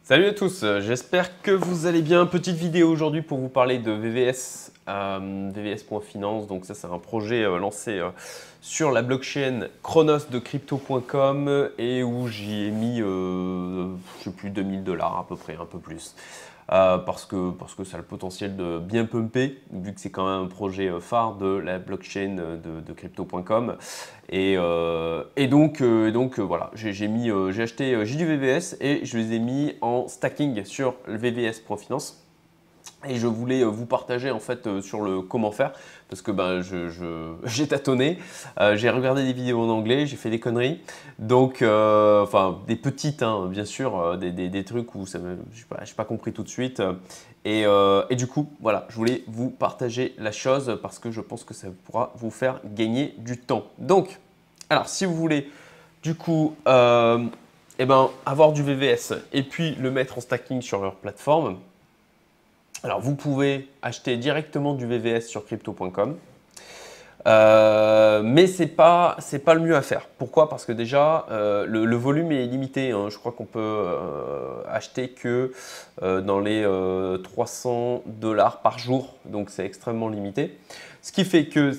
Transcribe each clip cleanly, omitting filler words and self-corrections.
Salut à tous, j'espère que vous allez bien. Petite vidéo aujourd'hui pour vous parler de VVS, VVS.finance. Donc ça c'est un projet lancé sur la blockchain Chronos de crypto.com et où j'y ai mis, je sais plus, 2000 $ à peu près, un peu plus. Parce que ça a le potentiel de bien pumper, vu que c'est quand même un projet phare de la blockchain de crypto.com. Et donc, voilà, j'ai acheté j'ai du VVS et je les ai mis en stacking sur le VVS.finance. Et je voulais vous partager en fait sur le comment faire parce que j'ai tâtonné, j'ai regardé des vidéos en anglais, j'ai fait des conneries, donc enfin des petites hein, bien sûr, des trucs où je n'ai pas compris tout de suite et du coup voilà, je voulais vous partager la chose parce que je pense que ça pourra vous faire gagner du temps. Donc alors si vous voulez du coup avoir du VVS et puis le mettre en stacking sur leur plateforme. Alors, vous pouvez acheter directement du VVS sur crypto.com, mais ce n'est pas le mieux à faire. Pourquoi? Parce que déjà, le volume est limité, hein. Je crois qu'on peut acheter que dans les 300 $ par jour, donc c'est extrêmement limité. Ce qui fait que,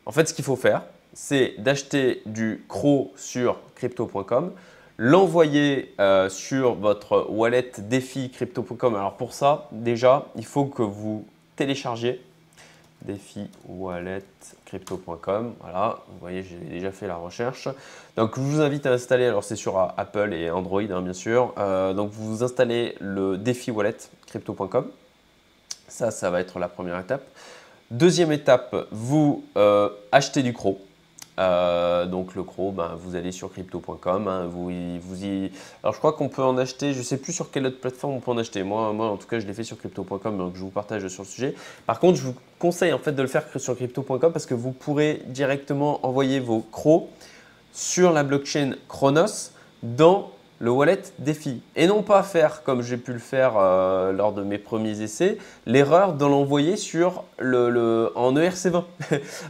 en fait, ce qu'il faut faire, c'est d'acheter du CRO sur crypto.com, l'envoyer sur votre wallet défi crypto.com. Alors pour ça, déjà, il faut que vous téléchargiez défi wallet crypto.com. Voilà, vous voyez, j'ai déjà fait la recherche. Donc je vous invite à installer, alors c'est sur Apple et Android hein, bien sûr. Donc vous installez le défi wallet crypto.com. Ça va être la première étape. Deuxième étape, vous achetez du CRO. Donc le CRO, vous allez sur crypto.com, hein, alors je crois qu'on peut en acheter, je ne sais plus sur quelle autre plateforme on peut en acheter. Moi en tout cas je l'ai fait sur crypto.com, donc je vous partage sur le sujet. Par contre je vous conseille en fait de le faire sur crypto.com parce que vous pourrez directement envoyer vos CRO sur la blockchain Chronos dans le wallet défi et non pas faire comme j'ai pu le faire lors de mes premiers essais, l'erreur de l'envoyer sur en ERC20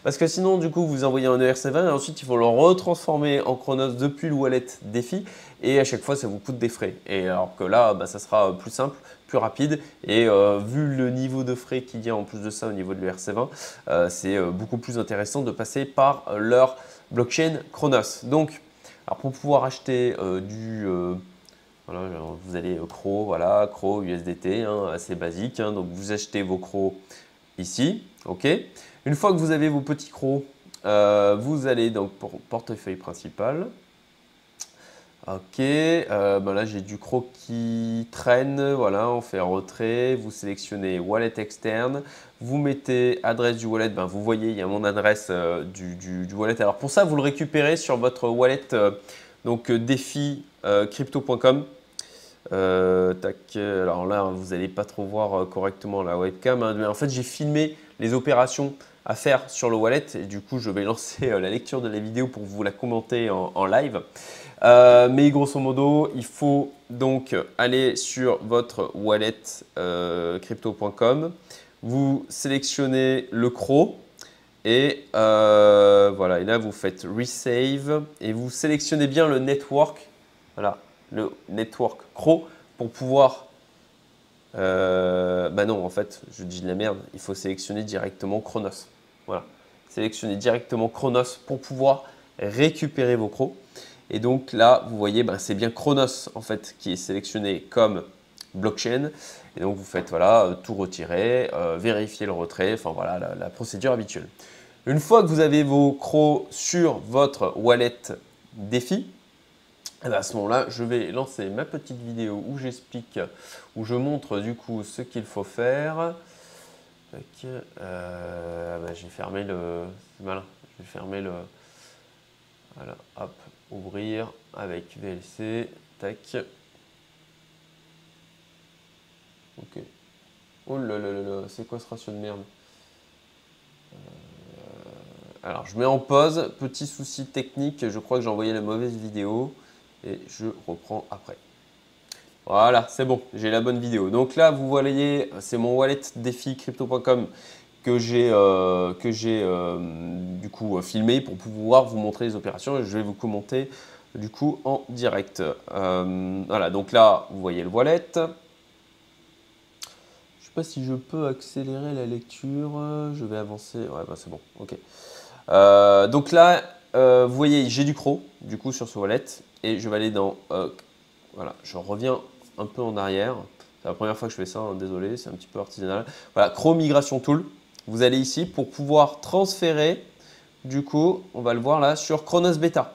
parce que sinon du coup vous envoyez en ERC20 et ensuite il faut le retransformer en Chronos depuis le wallet défi et à chaque fois ça vous coûte des frais, et alors que là ça sera plus simple, plus rapide et vu le niveau de frais qu'il y a en plus de ça au niveau de l'ERC20, c'est beaucoup plus intéressant de passer par leur blockchain Chronos. Donc alors pour pouvoir acheter voilà, vous allez CRO, voilà, CRO USDT, hein, assez basique. Hein, donc vous achetez vos CRO ici, ok. Une fois que vous avez vos petits CRO, vous allez donc pour portefeuille principal. Ok, là j'ai du CRO qui traîne, voilà, on fait retrait, vous sélectionnez wallet externe, vous mettez adresse du wallet, vous voyez il y a mon adresse du wallet. Alors pour ça vous le récupérez sur votre wallet donc défi crypto.com. Alors là vous n'allez pas trop voir correctement la webcam, hein, mais en fait j'ai filmé les opérations à faire sur le wallet et du coup je vais lancer la lecture de la vidéo pour vous la commenter en live. Mais grosso modo, il faut donc aller sur votre wallet crypto.com, vous sélectionnez le CRO et voilà, et là vous faites resave et vous sélectionnez bien le network, voilà, le network CRO pour pouvoir non, en fait, je dis de la merde, il faut sélectionner directement Chronos. Voilà, sélectionner directement Chronos pour pouvoir récupérer vos CRO. Et donc là, vous voyez, c'est bien Chronos en fait qui est sélectionné comme blockchain. Et donc vous faites voilà, tout retirer, vérifier le retrait, enfin voilà la procédure habituelle. Une fois que vous avez vos CRO sur votre wallet défi, à ce moment-là, je vais lancer ma petite vidéo où j'explique, où je montre du coup ce qu'il faut faire. J'ai fermé le… C'est malin. J'ai fermé le… Voilà, hop, ouvrir avec VLC. Tac. Ok. Oh là là là là, c'est quoi ce ratio de merde? Alors, je mets en pause. Petit souci technique, je crois que j'ai envoyé la mauvaise vidéo. Et je reprends après. Voilà, c'est bon, j'ai la bonne vidéo. Donc là, vous voyez, c'est mon wallet défi crypto.com que j'ai du coup filmé pour pouvoir vous montrer les opérations. Et je vais vous commenter du coup en direct. Voilà, donc là, vous voyez le wallet. Je ne sais pas si je peux accélérer la lecture. Je vais avancer. Ouais, bah c'est bon. Ok. Donc là, vous voyez, j'ai du CRO, du coup, sur ce wallet. Et je vais aller dans... voilà, je reviens un peu en arrière. C'est la première fois que je fais ça, hein, désolé, c'est un petit peu artisanal. Voilà, CRO Migration Tool. Vous allez ici pour pouvoir transférer, du coup, on va le voir là, sur Chronos Beta.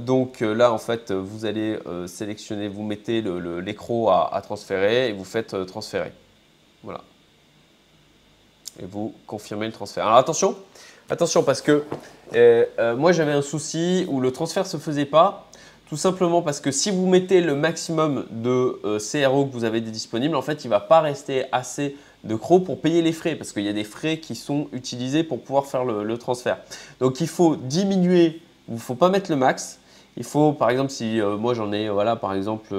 Donc là, en fait, vous allez sélectionner, vous mettez les CRO à transférer et vous faites transférer. Voilà. Et vous confirmez le transfert. Alors attention, attention parce que moi j'avais un souci où le transfert ne se faisait pas. Tout simplement parce que si vous mettez le maximum de CRO que vous avez disponible, en fait, il ne va pas rester assez de CRO pour payer les frais parce qu'il y a des frais qui sont utilisés pour pouvoir faire le transfert. Donc, il faut diminuer, il ne faut pas mettre le max. Il faut, par exemple, si moi j'en ai, voilà, par exemple,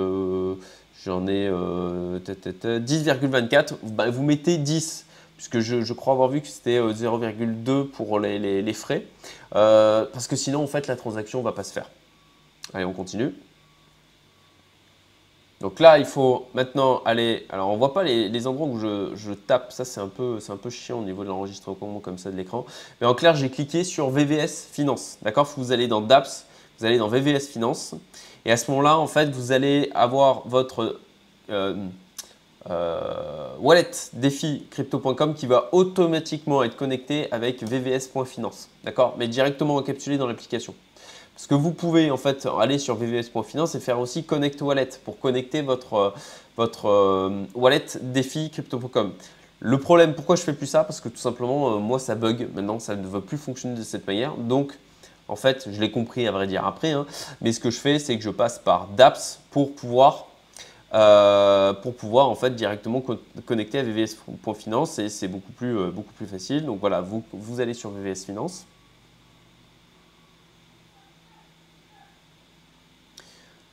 j'en ai 10,24, bah, vous mettez 10 puisque je crois avoir vu que c'était 0,2 pour les frais parce que sinon, en fait, la transaction ne va pas se faire. Allez, on continue. Donc là, il faut maintenant aller… Alors, on ne voit pas les endroits où je tape. Ça, c'est un peu chiant au niveau de l'enregistrement comme ça de l'écran. Mais en clair, j'ai cliqué sur VVS Finance. D'accord? Vous allez dans DApps, vous allez dans VVS Finance. Et à ce moment-là, en fait, vous allez avoir votre wallet défi crypto.com qui va automatiquement être connecté avec vvs.finance. D'accord? Mais directement encapsulé dans l'application. Parce que vous pouvez en fait aller sur vvs.finance et faire aussi Connect Wallet pour connecter votre wallet défi crypto.com. Le problème, pourquoi je fais plus ça? Parce que tout simplement, moi ça bug. Maintenant, ça ne veut plus fonctionner de cette manière. Donc, en fait, je l'ai compris à vrai dire après. Hein, mais ce que je fais, c'est que je passe par DApps pour pouvoir en fait directement connecter à vvs.finance et c'est beaucoup plus facile. Donc voilà, vous allez sur VVS Finance.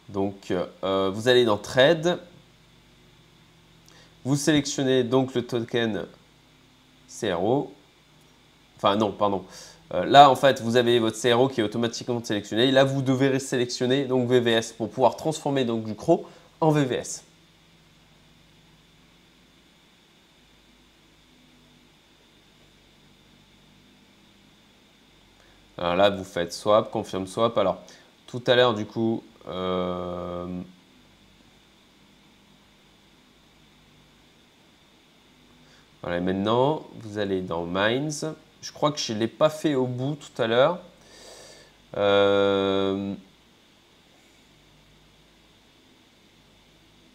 Donc, vous allez dans Trade, vous sélectionnez donc le token CRO. Enfin, non, pardon. Là, en fait, vous avez votre CRO qui est automatiquement sélectionné. Là, vous devez sélectionner donc VVS pour pouvoir transformer donc du CRO en VVS. Alors là, vous faites swap, confirme swap. Alors, tout à l'heure, du coup, voilà, et maintenant, vous allez dans Mines. Je crois que je ne l'ai pas fait au bout tout à l'heure.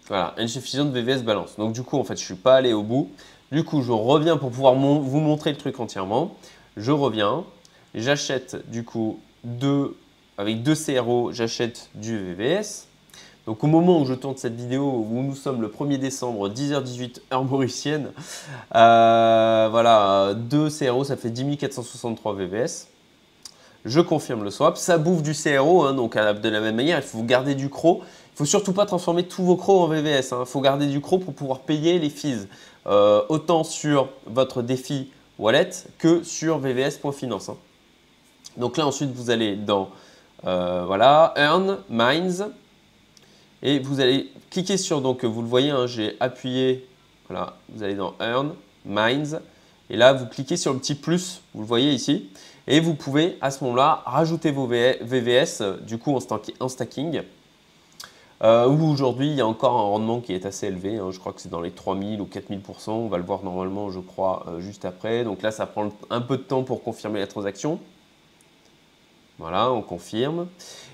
Voilà, insuffisante VVS balance. Donc du coup, en fait, je ne suis pas allé au bout. Du coup, je reviens pour pouvoir vous montrer le truc entièrement. Je reviens, j'achète du coup avec deux CRO, j'achète du VVS. Donc au moment où je tourne cette vidéo, où nous sommes le 1er décembre, 10h18, heure mauricienne, voilà, 2 CRO, ça fait 10 463 VVS. Je confirme le swap. Ça bouffe du CRO, hein, donc de la même manière, il faut garder du CRO. Il ne faut surtout pas transformer tous vos CRO en VVS. Il faut garder du CRO pour pouvoir payer les fees, autant sur votre défi wallet que sur vvs.finance. Hein. Donc là, ensuite, vous allez dans voilà, Earn, Mines, et vous allez cliquer sur, donc vous le voyez, hein, j'ai appuyé, voilà, vous allez dans Earn, Mines, et là, vous cliquez sur le petit plus, vous le voyez ici, et vous pouvez à ce moment-là rajouter vos VVS du coup en stacking. Où aujourd'hui, il y a encore un rendement qui est assez élevé. Hein, je crois que c'est dans les 3000 ou 4000%. On va le voir normalement, je crois, juste après. Donc là, ça prend un peu de temps pour confirmer la transaction. Voilà, on confirme.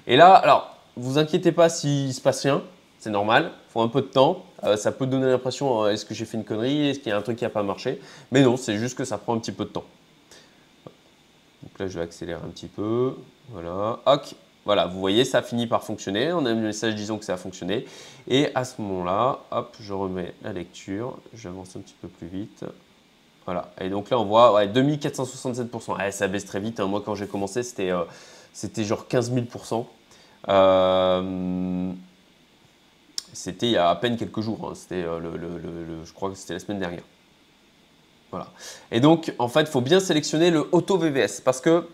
Et là, alors, vous inquiétez pas s'il ne se passe rien. C'est normal, il faut un peu de temps. Ça peut donner l'impression, est-ce que j'ai fait une connerie? Est-ce qu'il y a un truc qui n'a pas marché? Mais non, c'est juste que ça prend un petit peu de temps. Donc là, je vais accélérer un petit peu. Voilà. Ok. Voilà, vous voyez, ça finit par fonctionner. On a un message disons que ça a fonctionné. Et à ce moment-là, hop, je remets la lecture. J'avance un petit peu plus vite. Voilà. Et donc là, on voit ouais, 2467%. Ouais, ça baisse très vite. Hein. Moi, quand j'ai commencé, c'était genre 15 000%. C'était il y a à peine quelques jours. Hein. C'était je crois que c'était la semaine dernière. Voilà. Et donc, en fait, il faut bien sélectionner le Auto VVS parce que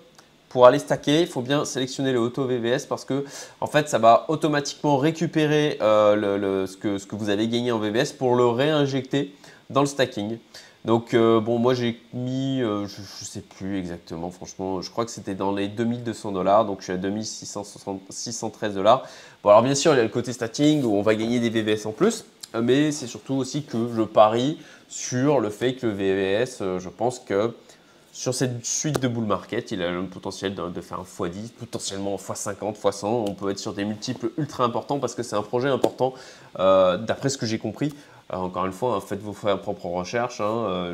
pour aller stacker, il faut bien sélectionner le auto VVS parce que en fait, ça va automatiquement récupérer ce que vous avez gagné en VVS pour le réinjecter dans le stacking. Donc bon, moi j'ai mis, je ne sais plus exactement, franchement, je crois que c'était dans les 2200 $, donc je suis à 2613 $. Bon, alors bien sûr, il y a le côté stacking où on va gagner des VVS en plus, mais c'est surtout aussi que je parie sur le fait que le VVS, je pense que sur cette suite de bull market, il a le potentiel de faire un x10, potentiellement x50, x100. On peut être sur des multiples ultra importants parce que c'est un projet important d'après ce que j'ai compris. Encore une fois, hein, faites vos propres recherches. Hein,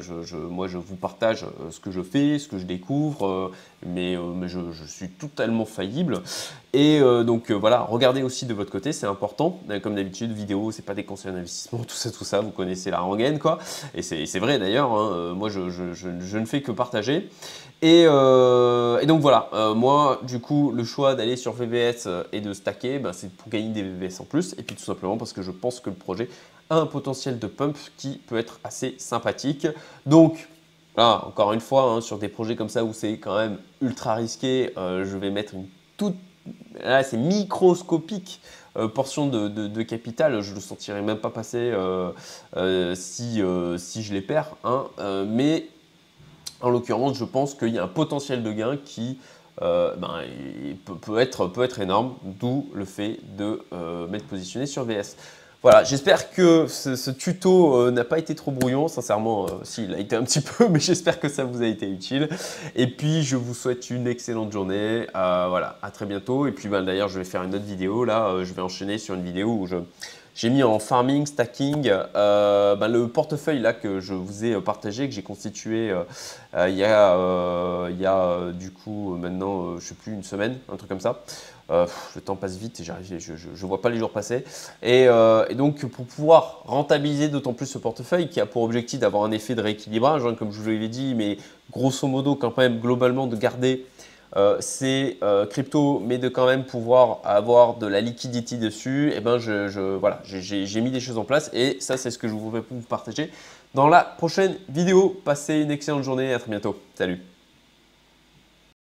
moi, je vous partage ce que je fais, ce que je découvre, mais je suis totalement faillible. Et donc voilà, regardez aussi de votre côté, c'est important. Comme d'habitude, vidéo, c'est pas des conseils d'investissement, tout ça, vous connaissez la rengaine, quoi. Et c'est vrai d'ailleurs, hein, moi, je ne fais que partager. Et donc voilà, moi, du coup, le choix d'aller sur VVS et de stacker, ben, c'est pour gagner des VVS en plus. Et puis tout simplement parce que je pense que le projet a un potentiel de pump qui peut être assez sympathique. Donc, là, encore une fois, hein, sur des projets comme ça où c'est quand même ultra risqué, je vais mettre une toute, là c'est microscopique portion de capital. Je ne le sentirai même pas passer si je les perds. Hein, mais en l'occurrence, je pense qu'il y a un potentiel de gain qui peut être énorme, d'où le fait de m'être positionné sur VS. Voilà, j'espère que ce tuto n'a pas été trop brouillon. Sincèrement, si, il a été un petit peu, mais j'espère que ça vous a été utile. Et puis, je vous souhaite une excellente journée. Voilà, à très bientôt. Et puis, d'ailleurs, je vais faire une autre vidéo. Là, je vais enchaîner sur une vidéo où j'ai mis en farming, stacking, le portefeuille là que je vous ai partagé, que j'ai constitué il y a du coup maintenant, je ne sais plus, une semaine, un truc comme ça. Le temps passe vite et je ne vois pas les jours passer. Et donc, pour pouvoir rentabiliser d'autant plus ce portefeuille qui a pour objectif d'avoir un effet de rééquilibrage, hein, comme je vous l'ai dit, mais grosso modo, quand même, globalement, de garder ces cryptos, mais de quand même pouvoir avoir de la liquidité dessus, et ben voilà, j'ai mis des choses en place et ça, c'est ce que je voudrais vous partager dans la prochaine vidéo. Passez une excellente journée, à très bientôt. Salut!